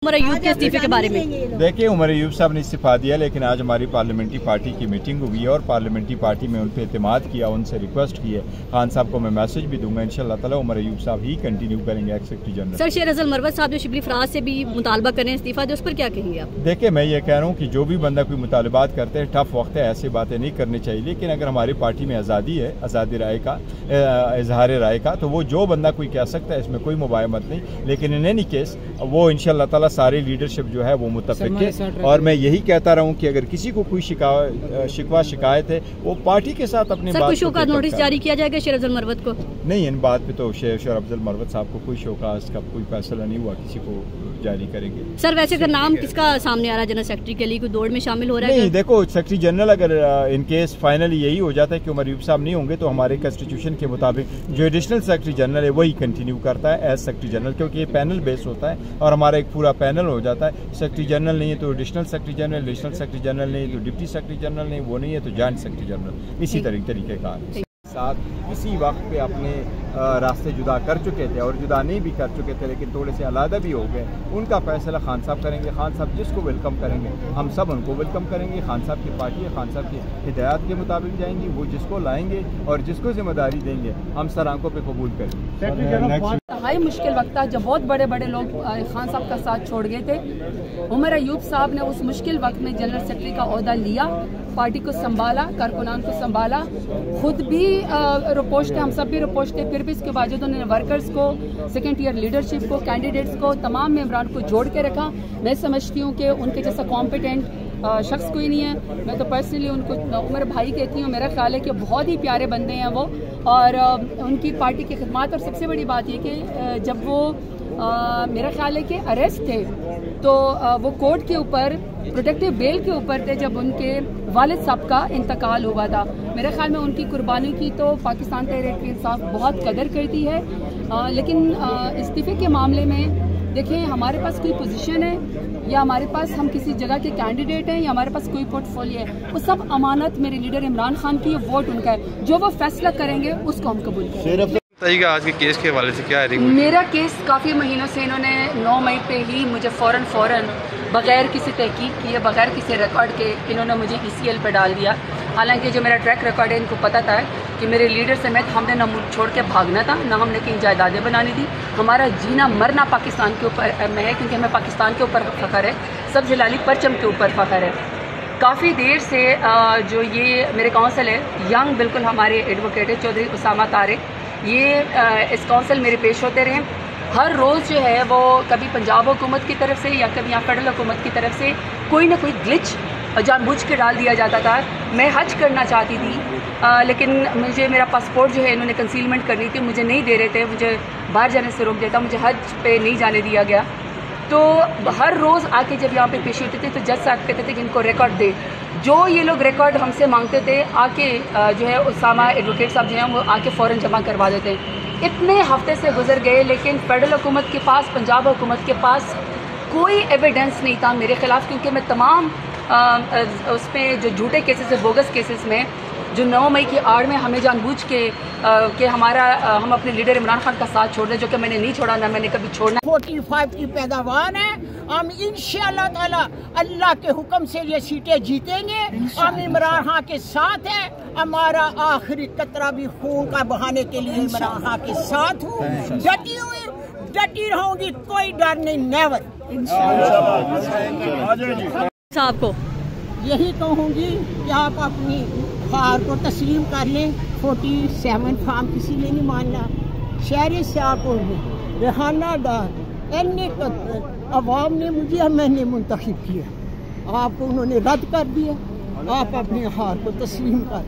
उमर अयूब के इस्तीफे के बारे में देखिए, उमर अयूब साहब ने इस्तीफा दिया, लेकिन आज हमारी पार्लियामेंट्री पार्टी की मीटिंग हुई है और पार्लियामेंट्री पार्टी में उन पर एतमाद किया, उनसे रिक्वेस्ट की है। खान साहब को मैं मैसेज भी दूंगा, इंशाअल्लाह ताला उमर अयूब साहब ही कंटिन्यू करेंगे एक्स सेक्रेटरी जनरल। सर, शेर अफजल मरवत साहब जो शिबली फराज से भी मुतालबा कर रहे हैं इस्तीफा, उस पर क्या कहेंगे आप? देखिए, मैं ये कह रहा हूँ कि जो भी बंदा कोई मुतालबात करते हैं, टफ वक्त है, ऐसी बातें नहीं करनी चाहिए। लेकिन अगर हमारी पार्टी में आज़ादी है, आज़ादी राय का, इजहार राय का, तो वो जो बंदा कोई कह सकता है, इसमें कोई मुबायमत नहीं। लेकिन इन एनी केस वो इंशाअल्लाह ताला सारी लीडरशिप जो है वो मुत्तफिक है। और मैं यही कहता रहा हूँ कि अगर किसी को कोई शिकवा शिकायत है, वो पार्टी के साथ अपनी बात शोकत नोटिस जारी किया जाएगा शेर अफजल मरवत को? नहीं, इन बात पे तो शेर अफजल मरवत साहब को कोई शोकास का कोई फैसला नहीं हुआ, किसी को जारी करेंगे। सर, वैसे अगर नाम किसका सामने आ रहा है जनरल सेक्रेटरी के लिए, कोई दौड़ में शामिल हो रहा है? नहीं, देखो, सेक्रेटरी जनरल अगर इन केस फाइनली यही हो जाता है कि उमर अयूब साहब नहीं होंगे, तो हमारे कॉन्स्टिट्यूशन के मुताबिक जो एडिशनल सेक्रेटरी जनरल है वही कंटिन्यू करता है एज सेक्रेटरी जनरल, क्योंकि ये पैनल बेस होता है और हमारा एक पूरा पैनल हो जाता है। सेक्रेटरी जनरल नहीं है तो additional secretary general, additional secretary general नहीं तो डिप्टी सेक्रेटरी जनरल नहीं, वो नहीं है तो जॉइंट सेक्रेटरी जनरल। इसी तरीके का साथ इसी वक्त पे अपने रास्ते जुदा कर चुके थे और जुदा नहीं भी कर चुके थे, लेकिन थोड़े से अलहदा भी हो गए। उनका फैसला खान साहब करेंगे। खान साहब जिसको वेलकम करेंगे, हम सब उनको वेलकम करेंगे। खान साहब की पार्टी है, खान साहब की हिदायत के मुताबिक जाएंगी। वो जिसको लाएंगे और जिसको जिम्मेदारी देंगे, हम सर आंखों पे कबूल करेंगे। हाई मुश्किल वक्त था जब बहुत बड़े बड़े लोग खान साहब का साथ छोड़ गए थे। उमर अयूब साहब ने उस मुश्किल वक्त में जनरल सेक्रेटरी का ओहदा लिया, पार्टी को संभाला, कारकुनान को संभाला, खुद भी रिपोर्ट थे, हम सब भी रिपोर्ट थे। फिर भी इसके बावजूद उन्होंने वर्कर्स को, सेकेंड ईयर लीडरशिप को, कैंडिडेट्स को, तमाम मेंबरान को जोड़ के रखा। मैं समझती हूँ कि उनके जैसा कॉम्पिटेंट शख्स कोई नहीं है। मैं तो पर्सनली उनको उमर भाई कहती हूँ। मेरा ख्याल है कि बहुत ही प्यारे बंदे हैं वो, और उनकी पार्टी की खिदमत। और सबसे बड़ी बात ये कि जब वो मेरा ख्याल है कि अरेस्ट थे तो वो कोर्ट के ऊपर प्रोटेक्टिव बेल के ऊपर थे जब उनके वालिद साहब का इंतकाल हुआ था। मेरे ख्याल में उनकी कुर्बानी की तो पाकिस्तान तहरीक इंसाफ बहुत कदर करती है। लेकिन इस्तीफे के मामले में देखें, हमारे पास कोई पोजीशन है या हमारे पास हम किसी जगह के कैंडिडेट हैं या हमारे पास कोई पोर्टफोलियो है, वो सब अमानत मेरे लीडर इमरान खान की, वोट उनका है। जो वो फैसला करेंगे उसको हम कबूल करेंगे। आज के केस के हवाले से क्या है? मेरा केस काफ़ी महीनों से इन्होंने 9 मई पे ही मुझे फ़ौरन बग़ैर किसी तहकीक किए, बग़ैर किसी रिकॉर्ड के इन्होंने मुझे ECL पे डाल दिया। हालांकि जो मेरा ट्रैक रिकॉर्ड है, इनको पता था कि मेरे लीडर समेत हमने ना मुल्क छोड़ के भागना था, ना हमने कहीं जायदादें बनानी थी। हमारा जीना मरना पाकिस्तान के ऊपर में है, क्योंकि हमें पाकिस्तान के ऊपर फ़ख्र है, सब जलाली परचम के ऊपर फ़ख्र है। काफ़ी देर से जो ये मेरे काउंसिल है, यंग बिल्कुल हमारे एडवोकेट है चौधरी उसामा तारिक, ये इस काउंसिल मेरे पेश होते रहे। हर रोज़ जो है वो कभी पंजाब हुकूमत की तरफ से या कभी यहाँ फेडरल हुकूमत की तरफ से कोई ना कोई ग्लिच जानबूझ के डाल दिया जाता था। मैं हज करना चाहती थी, लेकिन मुझे मेरा पासपोर्ट जो है इन्होंने कंसीलमेंट करनी थी, मुझे नहीं दे रहे थे, मुझे बाहर जाने से रोक देता, मुझे हज पे नहीं जाने दिया गया। तो हर रोज़ आके जब यहाँ पे पेशी होती थी तो जज साहब कहते थे कि इनको रिकॉर्ड दे। जो ये लोग रिकॉर्ड हमसे मांगते थे, आके जो है उसामा एडवोकेट साहब जो हैं वो आके फ़ौरन जमा करवा देते हैं। इतने हफ्ते से गुजर गए, लेकिन फेडरल हुकूमत के पास, पंजाब हुकूमत के पास कोई एविडेंस नहीं था मेरे ख़िलाफ़, क्योंकि मैं तमाम उस पर जो झूठे केसेस है, बोगस केसेस में, जो 9 मई की आड़ में हमें जानबूझ के हम अपने लीडर इमरान खान का साथ छोड़ दें, जो कि मैंने नहीं छोड़ा, ना मैंने कभी छोड़ना। 45 की पैदावार है, हम इंशाअल्लाह ताला अल्लाह के हुक्म से ये सीटें जीतेंगे। हम इमरान खान के साथ हैं, हमारा आखिरी कतरा भी खून का बहाने के लिए इमरान खान के साथ हूँ। डटी रहूंगी, कोई डर नहीं, नेवर। साहब को यही कहूँगी कि आप अपनी हार को तस्लीम कर लें। 47 फार्म किसी ने नहीं मानना। शहरी सियापुर में रेहाना डार एने अवाम ने मुझे, मैंने मुंतखब किया, आपको उन्होंने रद्द कर दिया। आप अपनी हार को तस्लीम कर